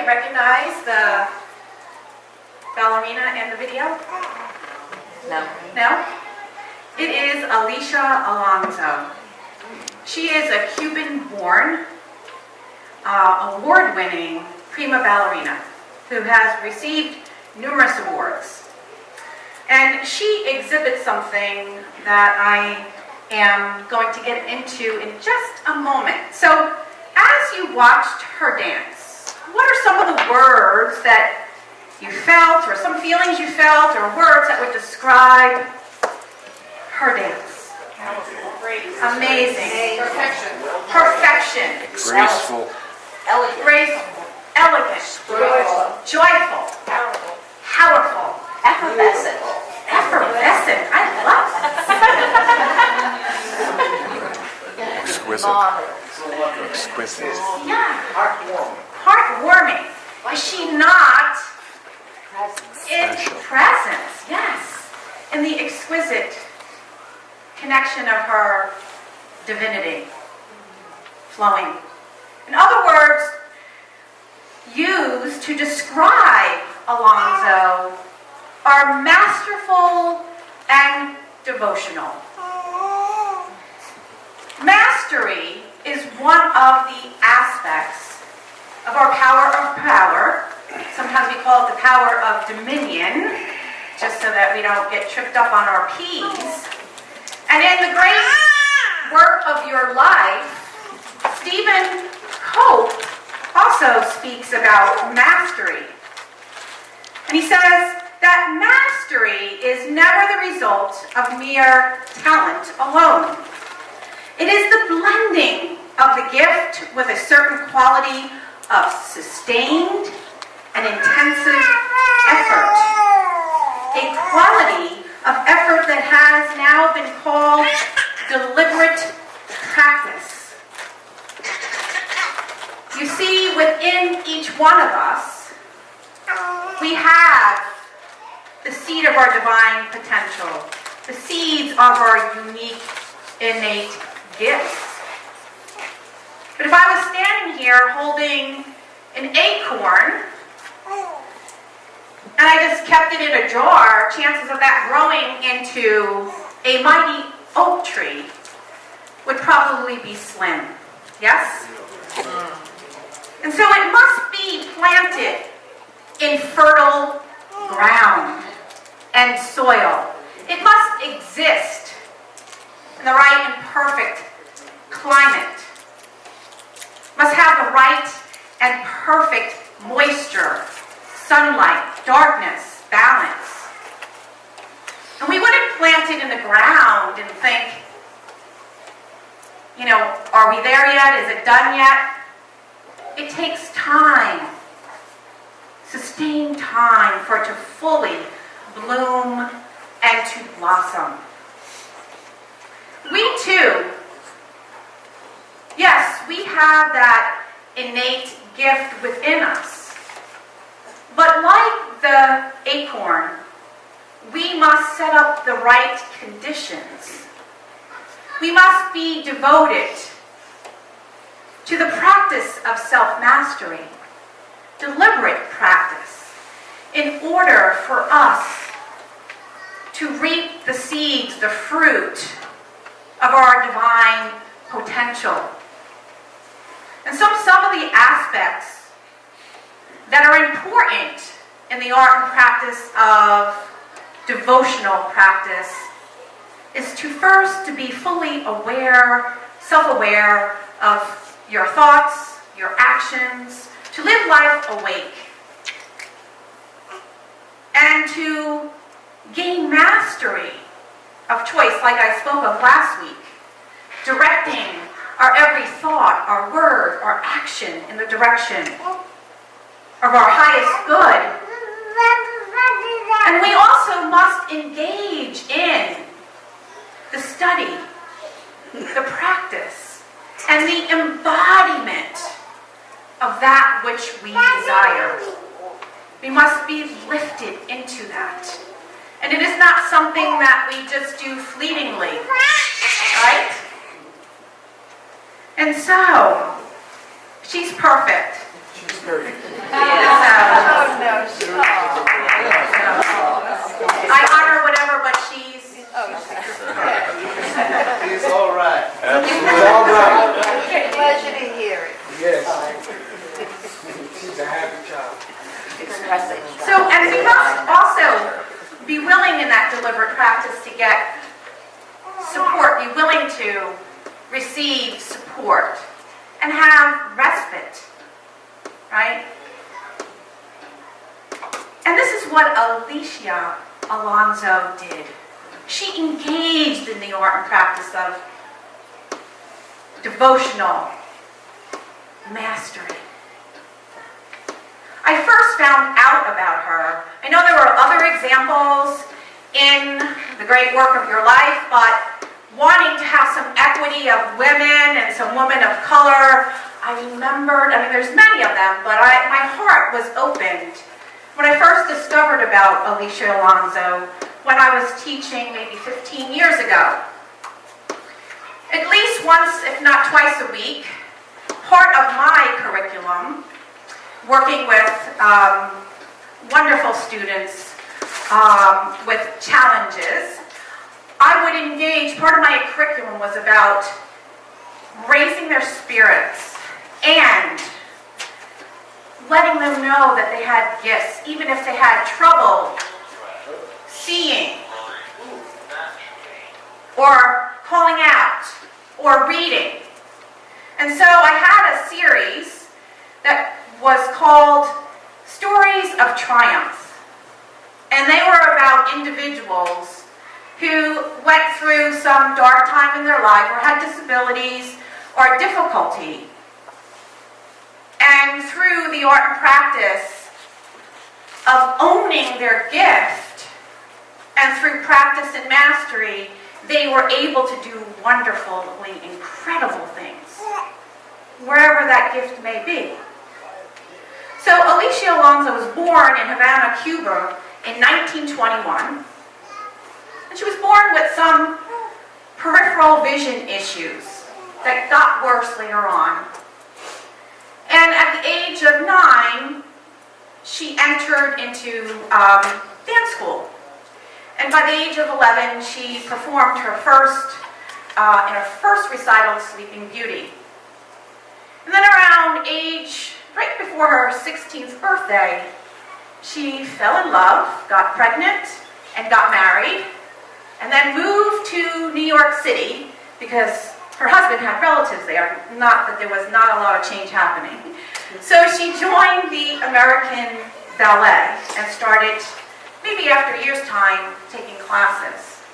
anybody recognize the ballerina in the video? No. No? It is Alicia Alonso. She is a Cuban-born, award-winning prima ballerina who has received numerous awards. And she exhibits something that I am going to get into in just a moment. So, as you watched her dance, what are some of the words that you felt, or some feelings you felt, or words that would describe her dance? Amazing. Perfection. Graceful. Elegant. Graceful. Elegant. Joyful. Powerful. Effervescent. Effervescent. I love that. Exquisite. Marvelous. Exquisite. Yeah. Heartwarming. Heartwarming. Is she not? Presence. In Special. presence, yes. In the exquisite connection of her divinity flowing. In other words, used to describe Alonso are masterful and devotional. Mastery is one of the aspects of our power of power. Sometimes we call it the power of dominion, just so that we don't get tripped up on our P's. And in the great work of your life, Stephen Cope also speaks about mastery. And he says that mastery is never the result of mere talent alone. It is the blending of the gift with a certain quality of sustained and intensive effort. A quality of effort that has now been called deliberate practice. You see, within each one of us, we have the seed of our divine potential, the seeds of our unique, innate gifts. But if I was standing here holding an acorn, and I just kept it in a jar, chances of that growing into a mighty oak tree would probably be slim. Yes? And so it must be planted in fertile ground and soil. It must exist in the right and perfect climate. Must have the right and perfect moisture, sunlight, darkness, balance. And we wouldn't plant it in the ground and think, are we there yet? Is it done yet? It takes time, sustained time for it to fully bloom and to blossom. We too, yes, we have that innate gift within us. But like the acorn, we must set up the right conditions. We must be devoted to the practice of self-mastery, deliberate practice, in order for us to reap the seeds, the fruit of our divine potential. And some of the aspects that are important in the art and practice of devotional practice is to first to be fully aware, self-aware of your thoughts, your actions, to live life awake, and to gain mastery of choice, like I spoke of last week, directing our every thought, our word, our action in the direction of our highest good. And we also must engage in the study, the practice, and the embodiment of that which we desire. We must be lifted into that. And it is not something that we just do fleetingly, right? And so, she's perfect. skirt. Oh, no. I honor whatever, but she's... It's all right. It's all right. Pleasure to hear it. Yes. She's a happy child. Expressing. So, and we must also be willing in that deliberate practice to get support, be willing to receive support, and have respite, right? And this is what Alicia Alonso did. She engaged in the art and practice of devotional mastery. I first found out about her. I know there were other examples in the great work of your life, but wanting to have some equity of women and some women of color, I remembered, there's many of them, but my heart was opened when I first discovered about Alicia Alonso when I was teaching maybe 15 years ago. At least once, if not twice a week, part of my curriculum, working with wonderful students with challenges, I would engage, part of my curriculum was about raising their spirits and letting them know that they had gifts, even if they had trouble seeing or calling out or reading. And so I had a series that was called Stories of Triumph. And they were about individuals who went through some dark time in their life or had disabilities or difficulty. And through the art and practice of owning their gift and through practice and mastery, they were able to do wonderfully incredible things, wherever that gift may be. So Alicia Alonso was born in Havana, Cuba in 1921. And she was born with some peripheral vision issues that got worse later on. And at the age of 9, she entered into dance school. And by the age of 11, she performed in her first recital, Sleeping Beauty. And then around right before her 16th birthday, she fell in love, got pregnant, and got married, and then moved to New York City because her husband had relatives there, not that there was not a lot of change happening. So she joined the American Ballet and started, maybe after a year's time, taking classes.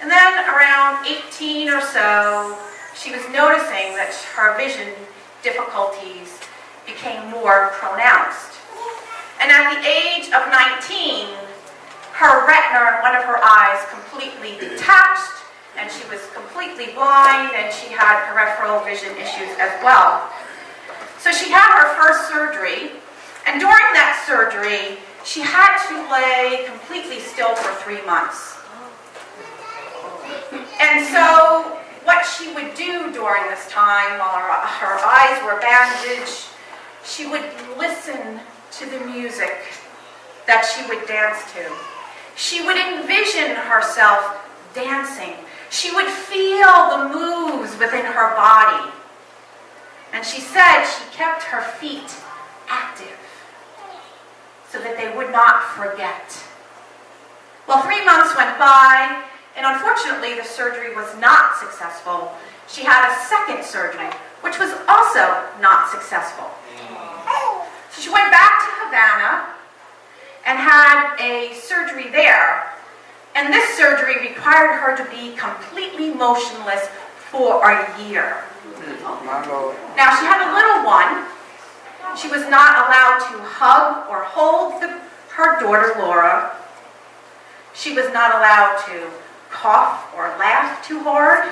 And then around 18 or so, she was noticing that her vision difficulties became more pronounced. And at the age of 19, her retina in one of her eyes completely detached, and she was completely blind, and she had peripheral vision issues as well. So she had her first surgery, and during that surgery, she had to lay completely still for 3 months. And so what she would do during this time, while her eyes were bandaged, she would listen to the music that she would dance to. She would envision herself dancing. She would feel the moves within her body. And she said she kept her feet active so that they would not forget. Well, 3 months went by, and unfortunately the surgery was not successful. She had a second surgery, which was also not successful. So she went back to Havana and had a surgery there. And this surgery required her to be completely motionless for a year. Now, she had a little one. She was not allowed to hug or hold her daughter, Laura. She was not allowed to cough or laugh too hard,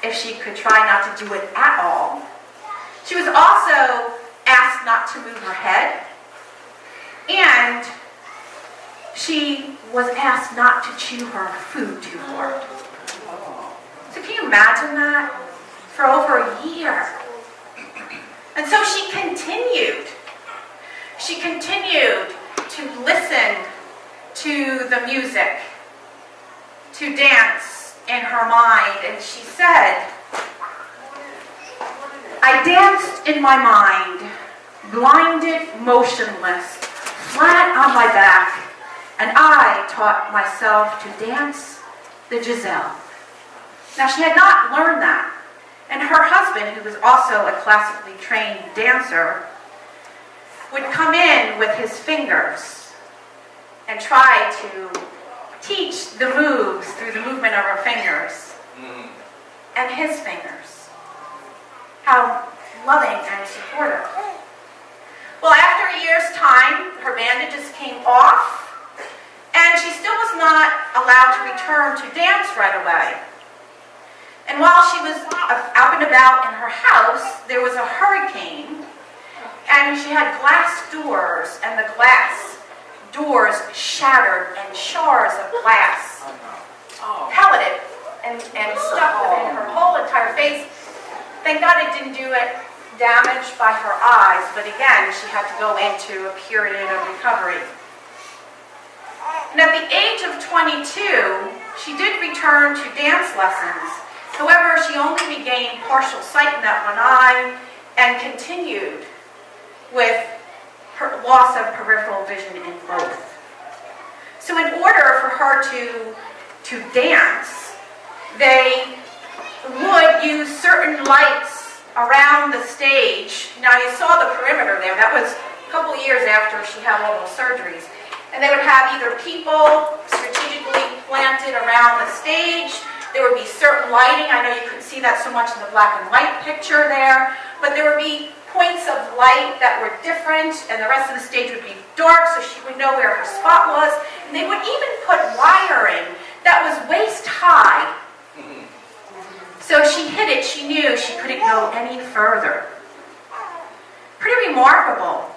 if she could try not to do it at all. She was also asked not to move her head, and she was asked not to chew her food too hard. So can you imagine that? For over a year. And so she continued. She continued to listen to the music, to dance in her mind. And she said, I danced in my mind, blinded, motionless, flat on my back, and I taught myself to dance the Giselle. Now, she had not learned that. And her husband, who was also a classically trained dancer, would come in with his fingers and try to teach the moves through the movement of her fingers and his fingers. How loving and supportive. Well, after a year's time, her bandages came off, and she still was not allowed to return to dance right away. And while she was out and about in her house, there was a hurricane, and she had glass doors, and the glass doors shattered, and shards of glass pelleted and stuck within her whole entire face. Thank God it didn't do it damage by her eyes, but again, she had to go into a period of recovery. And at the age of 22, she did return to dance lessons. However, she only regained partial sight in that one eye and continued with her loss of peripheral vision in both. So in order for her to dance, they would use certain lights around the stage. Now you saw the perimeter there. That was a couple years after she had all those surgeries. And they would have either people strategically planted around the stage. There would be certain lighting. I know you couldn't see that so much in the black and white picture there. But there would be points of light that were different, and the rest of the stage would be dark so she would know where her spot was. And they would even put wiring that was waist high. So she hit it, she knew she couldn't go any further. Pretty remarkable.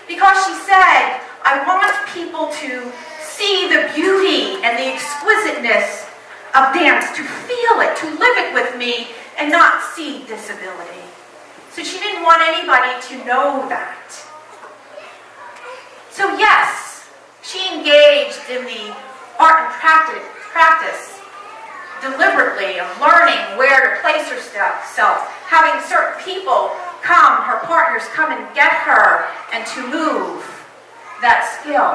Because she said, I want people to see the beauty and the exquisiteness of dance, to feel it, to live it with me, and not see disability. So she didn't want anybody to know that. So yes, she engaged in the art and practice deliberately of learning where to place herself, having certain people come, her partners come and get her, and to move that skill.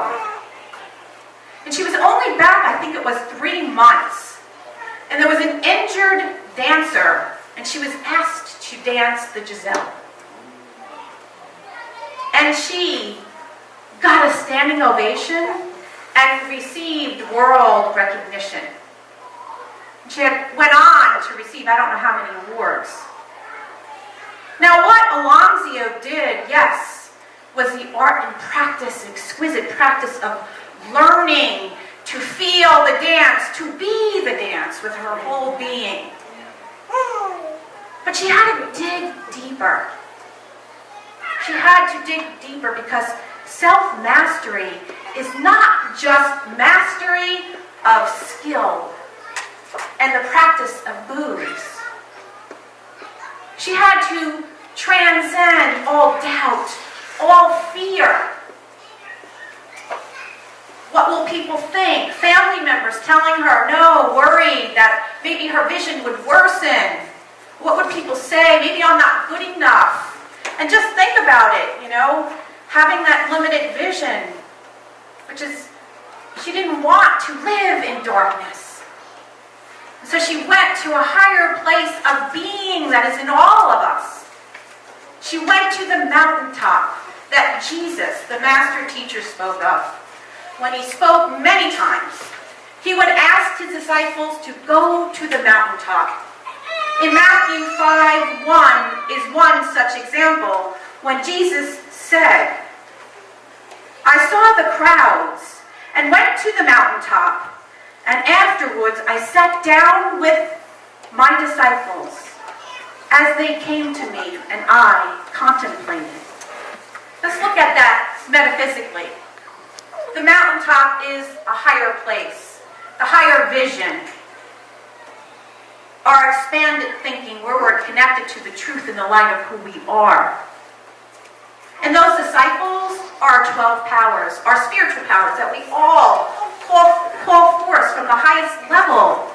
And she was only back, I think it was 3 months. And there was an injured dancer, and she was asked to dance the Giselle. And she got a standing ovation and received world recognition. She went on to receive I don't know how many awards. Now what Alonzio did, yes, was the art and practice, exquisite practice of learning to feel the dance, to be the dance with her whole being. But she had to dig deeper. She had to dig deeper because self-mastery is not just mastery of skill and the practice of moves. She had to transcend all doubt, all fear. What will people think? Family members telling her, no, worried that maybe her vision would worsen. What would people say? Maybe I'm not good enough. And just think about it, having that limited vision, which is, she didn't want to live in darkness. So she went to a higher place of being that is in all of us. She went to the mountaintop that Jesus, the master teacher, spoke of. When he spoke many times, he would ask his disciples to go to the mountaintop. In Matthew 5:1 is one such example when Jesus said, I saw the crowds and went to the mountaintop, and afterwards I sat down with my disciples as they came to me, and I contemplated. Let's look at that metaphysically. The mountaintop is a higher place, a higher vision, our expanded thinking where we're connected to the truth and the light of who we are. And those disciples are 12 powers, our spiritual powers that we all call forth from the highest level.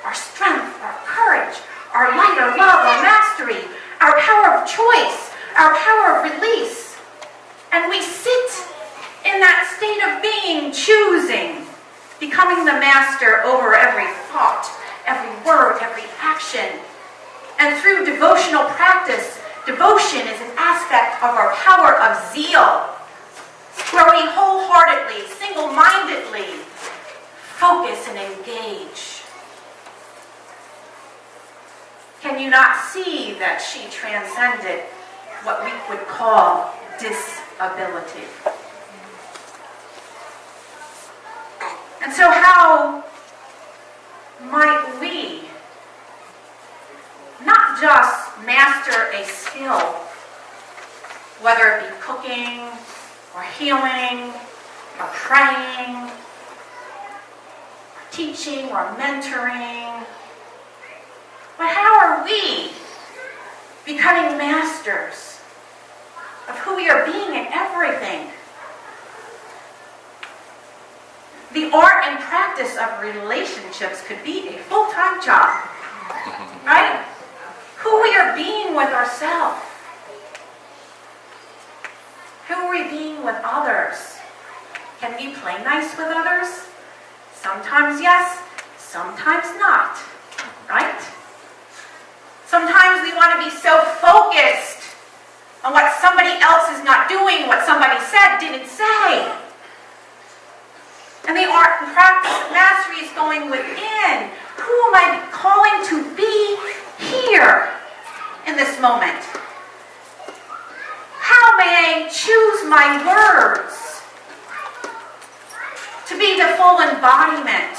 Our strength, our courage, our light, our love, our mastery, our power of choice, our power of release. And we sit in that state of being, choosing, becoming the master over every thought, every word, every action. And through devotional practice, devotion is an aspect of our power of zeal, where we wholeheartedly, single-mindedly focus and engage. Can you not see that she transcended what we would call disability? And so how might we not just master a skill, whether it be cooking or healing or praying, or teaching or mentoring, but how are we becoming masters of who we are being in everything? The art and practice of relationships could be a full-time job, right? Who we are being with ourselves. Who are we being with others? Can we play nice with others? Sometimes yes, sometimes not, right? Sometimes we want to be so focused on what somebody else is not doing, what somebody said, didn't say. And the art and practice of mastery is going within. Who am I calling to be here in this moment? How may I choose my words to be the full embodiment,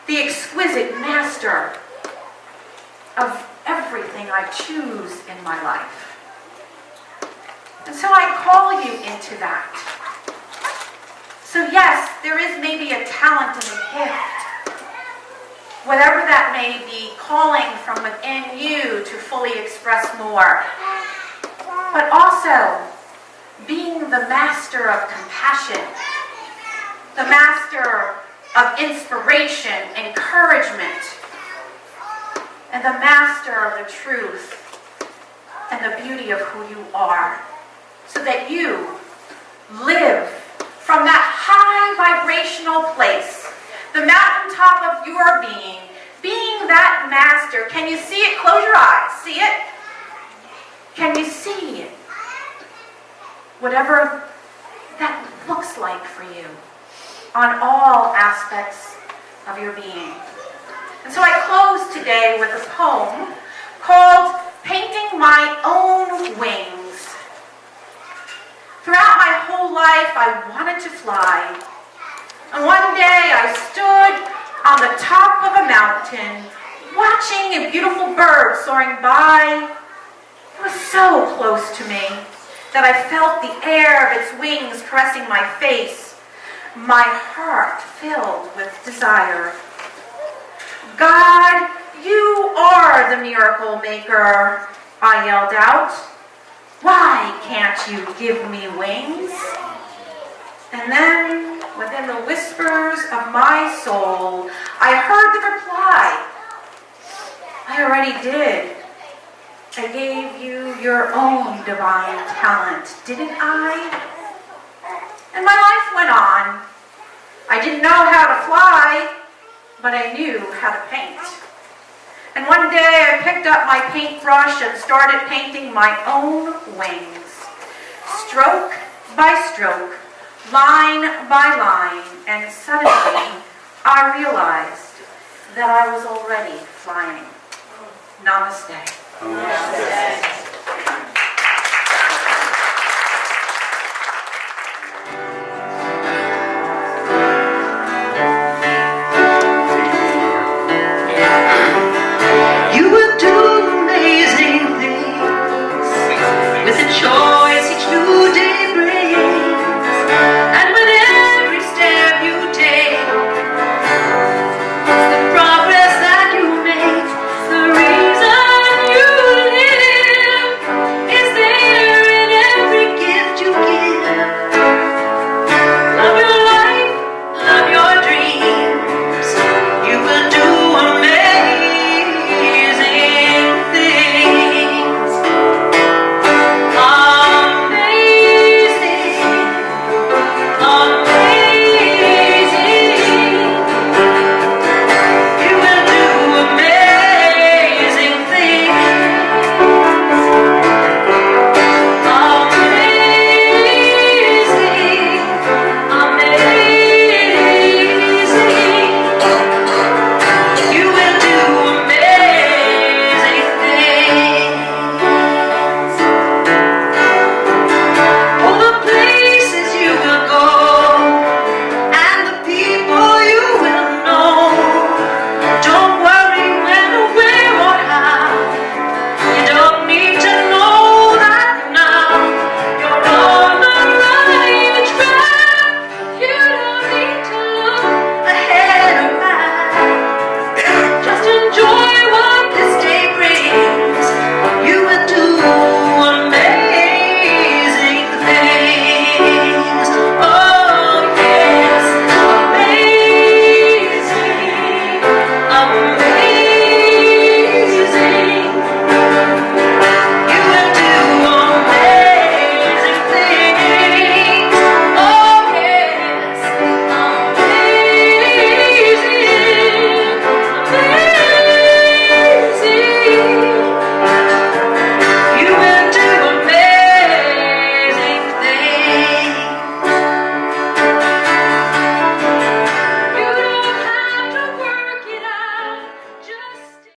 the exquisite master of everything I choose in my life? And so I call you into that. So yes, there is maybe a talent and a gift, whatever that may be, calling from within you to fully express more. But also being the master of compassion, the master of inspiration, encouragement, and the master of the truth and the beauty of who you are, so that you live from that high vibrational place, the mountaintop of your being that master. Can you see it? Close your eyes. See it? Can you see it? Whatever that looks like for you on all aspects of your being. And so I close today with a poem called Painting My Own Wings. Throughout my whole life, I wanted to fly. And one day I stood on the top of a mountain, watching a beautiful bird soaring by. It was so close to me that I felt the air of its wings caressing my face, my heart filled with desire. God, you are the miracle maker, I yelled out. Why can't you give me wings? And then, within the whispers of my soul, I heard the reply. I already did. I gave you your own divine talent, didn't I? And my life went on. I didn't know how to fly, but I knew how to paint. And one day I picked up my paintbrush and started painting my own wings. Stroke by stroke, line by line, and suddenly I realized that I was already flying. Namaste. Namaste.